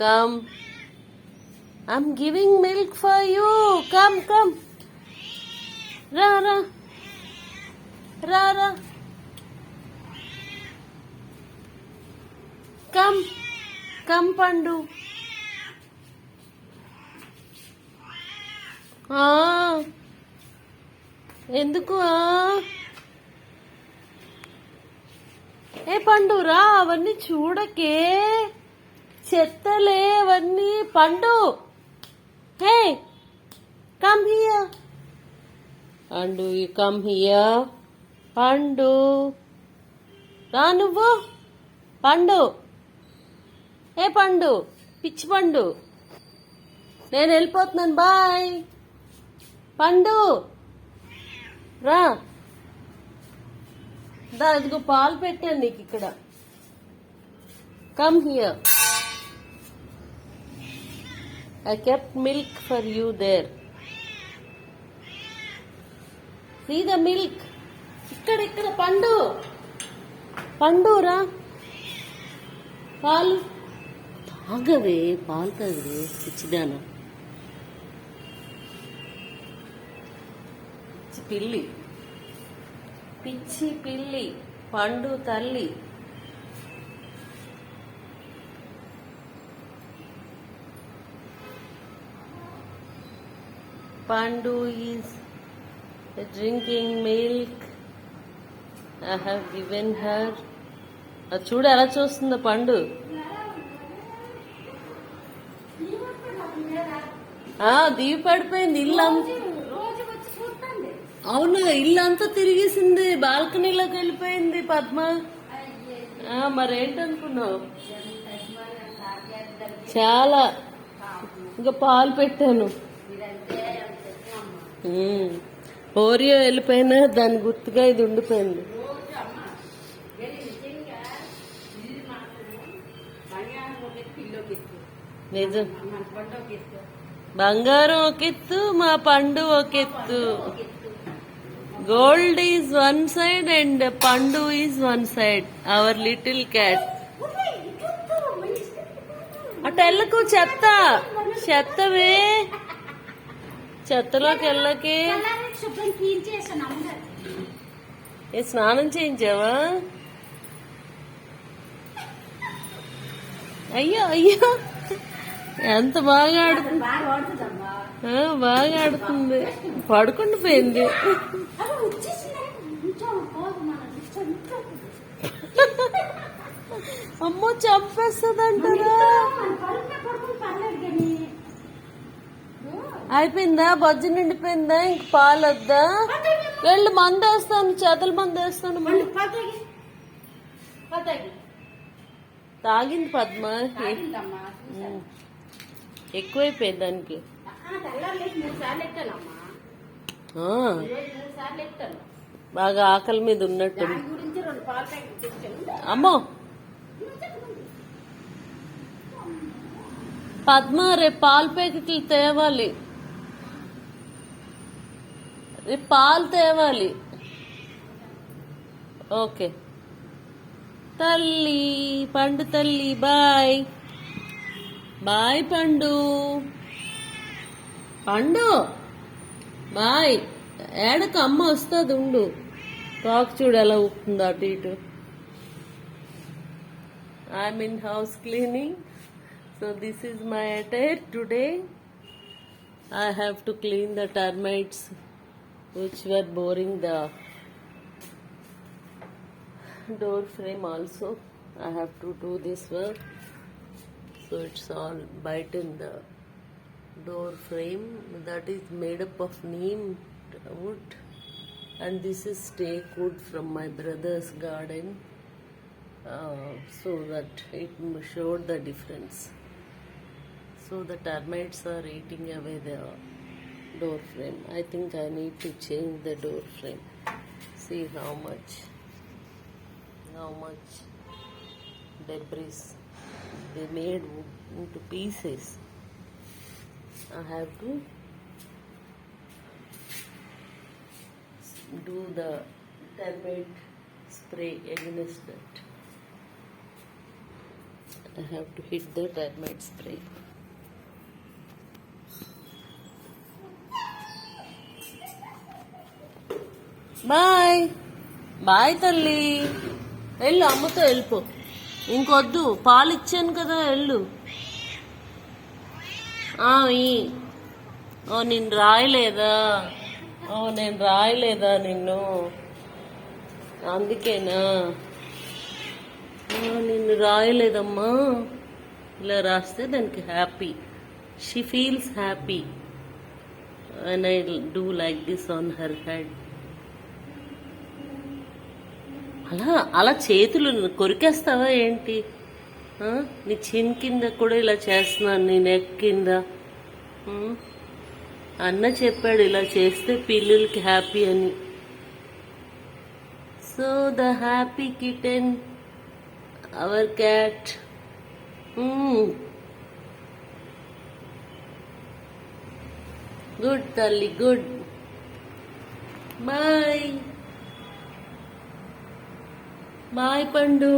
Come. I'm giving milk for you. Come, come. Ra, ra. Ra, ra. Come. Come, Pandu. ఎందుకు ఏ పండు రా, అవన్నీ చూడకే, చెత్తలే అవన్నీ. పండు, హే కమ్ హియర్. పండు యు కమ్ హియర్. పండు రా నువ్వు. పండు, ఏ పండు, పిచ్చి పండు, నేను వెళ్ళిపోతున్నాను, బాయ్. పండు రా, దా, ఇదిగో పాలు పెట్టాను నీకు ఇక్కడ. Come here. I kept milk for you there. See the milk. ఇక్కడ ఇక్కడ. పండు, పండు రా, పాలు తాగవే, పాలు తాగవే, పిచ్చిదానా. పిల్లి, పిచ్చి పిల్లి, పండు తల్లి. పండు is drinking milk. I have given her. అది చూడు ఎలా చూస్తుందో పండు. దీవి పడిపోయింది ఇల్లు. అవును, ఇల్లు అంతా తిరిగేసింది, బాల్కనీలోకి వెళ్ళిపోయింది పద్మ. మరేంటనుకున్నావు? చాలా. ఇంకా పాలు పెట్టాను. ఓరియో వెళ్ళిపోయినా దాని గుర్తుగా ఇది ఉండిపోయింది. నిజం. బంగారం ఒక ఎత్తు, మా పండు ఒక ఎత్తు. Gold is one side and Pandu is one side. Our little cat. అటు వెళ్ళకు, చెత్త, చెత్తవే, చెత్తలోకి వెళ్ళకే. ఏ స్నానం చేయించావా? అయ్యో అయ్యో, ఎంత బాగా ఆడుతుంది, బాగా ఆడుతుంది. పడుకుండిపోయింది. అమ్మో, చంపేస్తుందంటారా? అయిపోయిందా? బొజ్జు నిండిపోయిందా? ఇంక పాలు వద్దా? వెళ్ళు, మందు వేస్తాను, చేతుల మందు వేస్తాను. తాగింది పద్మ, ఎక్కువైపోయింది దానికి. బాగా ఆకలి మీద ఉన్నట్టు. అమ్మో పద్మ, రేపు పాలు ప్యాకెట్లు తేవాలి, రేపు పాలు తేవాలి. ఓకే తల్లి, పండు తల్లి, బాయ్ బాయ్. పండు, పండు బాయ్. ఏడకు, అమ్మ వస్తుంది, ఉండు. కాకు చూడు ఎలా ఊపుతుందో అటు ఇటు. I'm in house cleaning. So this is my attire today. I have to clean the termites which were boring the door frame also. I have to do this work. So it's all bite in the door frame that is made up of neem wood, and this is stake wood from my brother's garden, so that it showed the difference. So the termites are eating away the door frame. I think I need to change the door frame. See how much debris they made into pieces. I have to do the termite spray against that. I have to hit the termite spray. Bye bye తల్లి, వెళ్ళు అమ్మతో వెళ్ళిపో. ఇంకొద్దు, పాలు ఇచ్చాను కదా, వెళ్ళు. ఓ నేను రాయలేదా? నేను రాయలేదా నిన్ను? అందుకేనా? నిన్ను రాయలేదమ్మా. ఇలా రాస్తే దానికి happy, she feels happy when I do like this on her head. అలా చేతులు కొరికేస్తావా ఏంటి? నీ చిన్ కింద కూడా ఇలా చేస్తున్నాను, నీ నెక్ కింద. అన్న చెప్పాడు ఇలా చేస్తే పిల్లలకి హ్యాపీ అని. So the happy kitten, our cat. Good తల్లి, గుడ్. బాయ్ బాయ్ పండు.